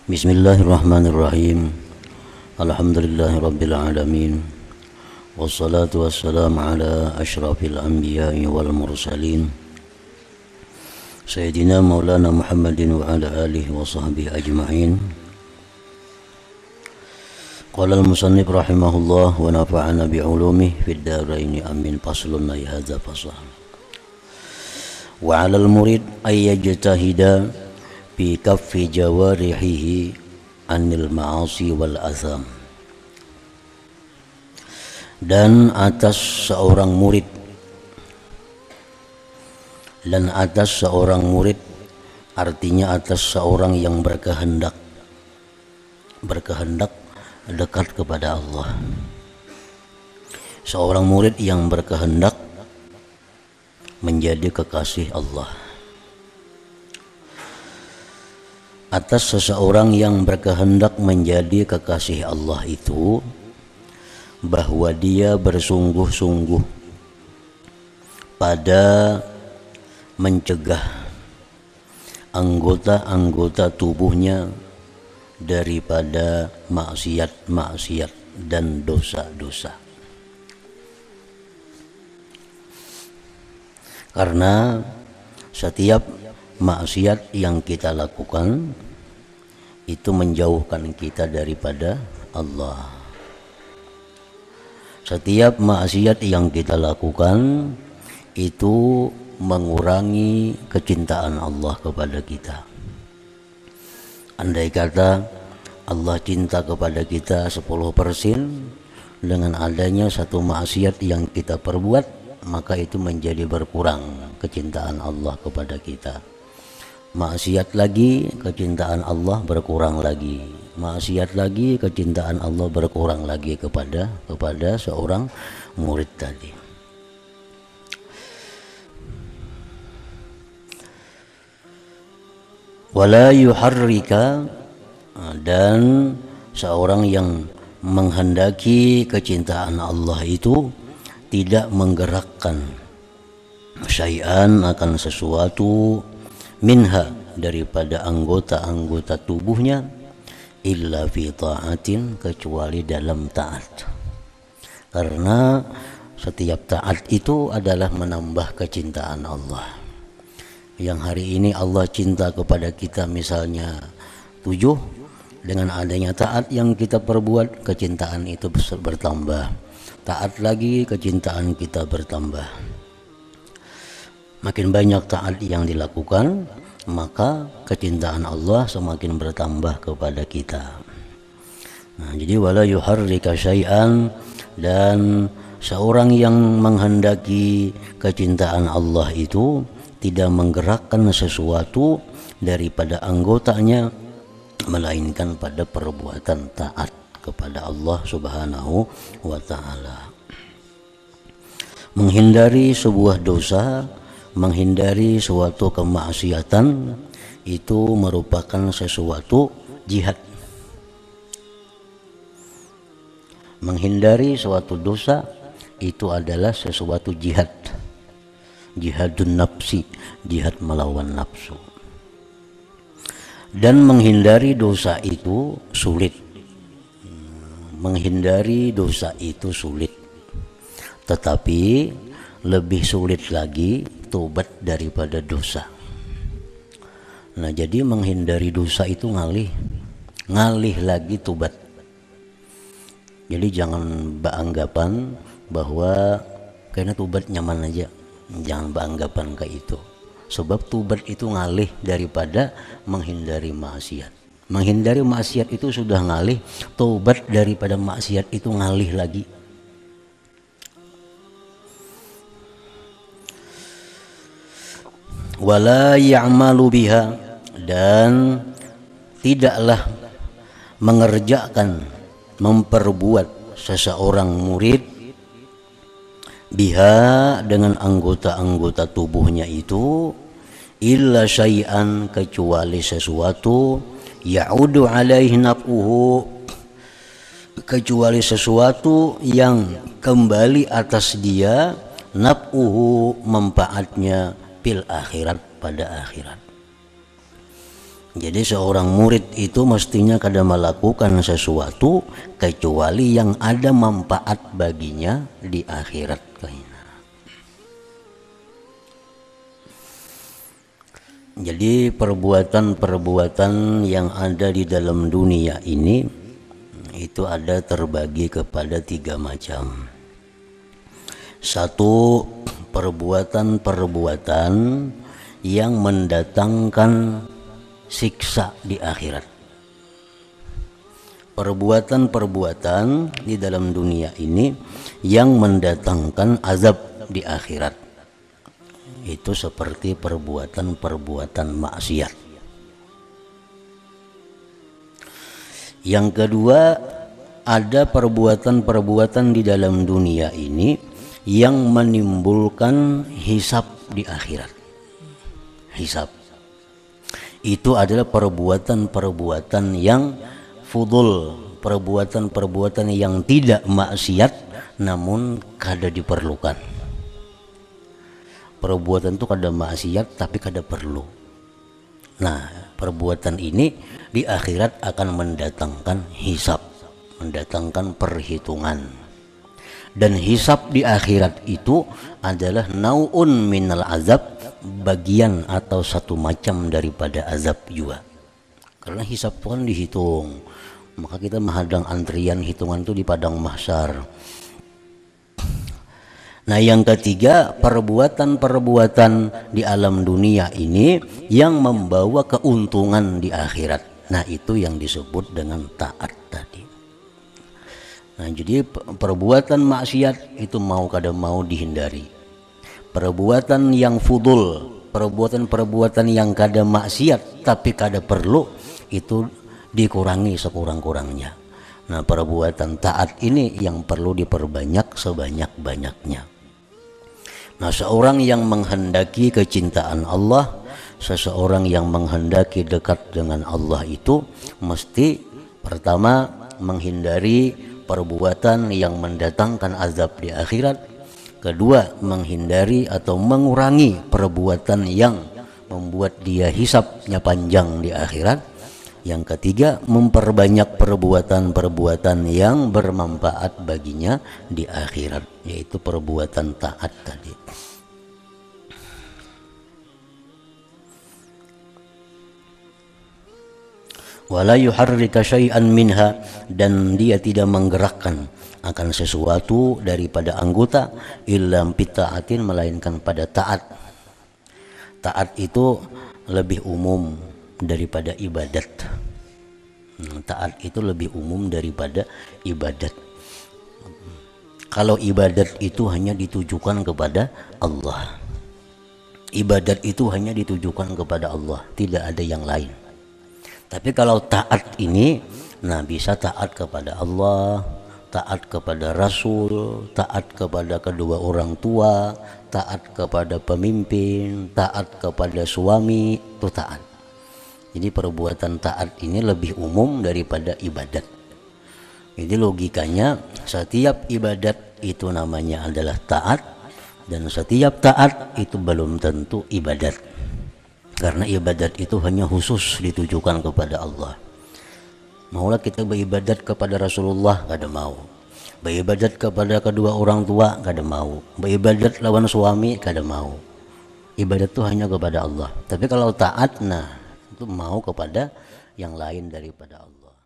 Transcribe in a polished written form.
Bismillahirrahmanirrahim. Alhamdulillahirabbil alamin. Wassalatu wassalamu ala asyrafil anbiya'i wal mursalin. Sayyidina Maulana Muhammadin wa ala alihi wa sahbihi ajma'in. Qala al-musannif rahimahullah wa nafa'ana bi'ulumihi fid dharain amin. Faslun ay hadza fasl. Wa 'alal murid ay yajtahida bi kaffi jawarihihi anil ma'asi wal azam. Dan atas seorang murid artinya atas seorang yang berkehendak dekat kepada Allah. Seorang murid yang berkehendak menjadi kekasih Allah. Atas seseorang yang berkehendak menjadi kekasih Allah itu, bahwa dia bersungguh-sungguh pada mencegah anggota-anggota tubuhnya daripada maksiat-maksiat dan dosa-dosa. Karena setiap maksiat yang kita lakukan itu menjauhkan kita daripada Allah. Setiap maksiat yang kita lakukan itu mengurangi kecintaan Allah kepada kita. Andai kata Allah cinta kepada kita 10%, dengan adanya satu maksiat yang kita perbuat, maka itu menjadi berkurang kecintaan Allah kepada kita. Maksiat lagi, kecintaan Allah berkurang lagi. Maksiat lagi, kecintaan Allah berkurang lagi kepada seorang murid tadi. Wala yuharrika, dan seorang yang menghendaki kecintaan Allah itu tidak menggerakkan syai'an akan sesuatu minha daripada anggota-anggota tubuhnya illa fi ta'atin, kecuali dalam taat. Karena setiap taat itu adalah menambah kecintaan Allah. Yang hari ini Allah cinta kepada kita misalnya 7, dengan adanya taat yang kita perbuat, kecintaan itu bertambah. Taat lagi, kecintaan kita bertambah. Makin banyak taat yang dilakukan, maka kecintaan Allah semakin bertambah kepada kita. Nah, jadi wala yuharrika syai'an, dan seorang yang menghendaki kecintaan Allah itu tidak menggerakkan sesuatu daripada anggotanya, melainkan pada perbuatan taat kepada Allah Subhanahu wa ta'ala. Menghindari sebuah dosa, menghindari suatu kemaksiatan, itu merupakan sesuatu jihad. Menghindari suatu dosa itu adalah sesuatu jihad. Jihadun nafsi, jihad melawan nafsu. Dan menghindari dosa itu sulit. Menghindari dosa itu sulit. Tetapi lebih sulit lagi tobat daripada dosa. Nah, jadi menghindari dosa itu ngalih lagi tobat. Jadi jangan beranggapan bahwa kayaknya tobat nyaman aja. Jangan beranggapan kayak itu. Sebab tobat itu ngalih daripada menghindari maksiat. Menghindari maksiat itu sudah ngalih, tobat daripada maksiat itu ngalih lagi. Wala ya'malu biha, dan tidaklah mengerjakan, memperbuat seseorang murid biha, dengan anggota-anggota tubuhnya itu, illa syai'an, kecuali sesuatu ya'udu alaihi naf'uhu, kecuali sesuatu yang kembali atas dia naf'uhu, manfaatnya fil akhirat, pada akhirat. Jadi seorang murid itu mestinya kada melakukan sesuatu kecuali yang ada manfaat baginya di akhirat. Jadi perbuatan-perbuatan yang ada di dalam dunia ini itu ada terbagi kepada 3 macam. Satu, perbuatan-perbuatan yang mendatangkan siksa di akhirat. Perbuatan-perbuatan di dalam dunia ini yang mendatangkan azab di akhirat. Itu seperti perbuatan-perbuatan maksiat. Yang kedua, ada perbuatan-perbuatan di dalam dunia ini yang menimbulkan hisab di akhirat. Hisab itu adalah perbuatan-perbuatan yang fudul, perbuatan-perbuatan yang tidak maksiat namun kada diperlukan. Perbuatan itu kada maksiat tapi kada perlu. Nah, perbuatan ini di akhirat akan mendatangkan hisab, mendatangkan perhitungan. Dan hisab di akhirat itu adalah nau'un minal azab, bagian atau satu macam daripada azab juga. Karena hisab itu kan dihitung. Maka kita menghadang antrian hitungan itu di padang mahsyar. Nah, yang ketiga, perbuatan-perbuatan di alam dunia ini yang membawa keuntungan di akhirat. Nah, itu yang disebut dengan taat tadi. Nah, jadi perbuatan maksiat itu mau kada mau dihindari. Perbuatan yang fudul, perbuatan-perbuatan yang kada maksiat tapi kada perlu, itu dikurangi sekurang-kurangnya. Nah, perbuatan taat ini yang perlu diperbanyak sebanyak-banyaknya. Nah, seorang yang menghendaki kecintaan Allah, seseorang yang menghendaki dekat dengan Allah itu mesti pertama menghindari perbuatan yang mendatangkan azab di akhirat. Kedua, menghindari atau mengurangi perbuatan yang membuat dia hisabnya panjang di akhirat. Yang ketiga, memperbanyak perbuatan-perbuatan yang bermanfaat baginya di akhirat, yaitu perbuatan taat tadi. Wala yuharrika syai'an minha, dan dia tidak menggerakkan akan sesuatu daripada anggota illa bita'atin, melainkan pada taat. Taat itu lebih umum daripada ibadat. Taat itu lebih umum daripada ibadat. Kalau ibadat itu hanya ditujukan kepada Allah, ibadat itu hanya ditujukan kepada Allah, tidak ada yang lain. Tapi kalau taat ini, nah bisa taat kepada Allah, taat kepada Rasul, taat kepada kedua orang tua, taat kepada pemimpin, taat kepada suami, itu taat. Jadi perbuatan taat ini lebih umum daripada ibadat. Jadi logikanya setiap ibadat itu namanya adalah taat, dan setiap taat itu belum tentu ibadat. Karena ibadat itu hanya khusus ditujukan kepada Allah. Maulah kita beribadat kepada Rasulullah, kada mau. Beribadat kepada kedua orang tua, kada mau. Beribadat lawan suami, kada mau. Ibadat itu hanya kepada Allah. Tapi kalau taat, nah itu mau kepada yang lain daripada Allah.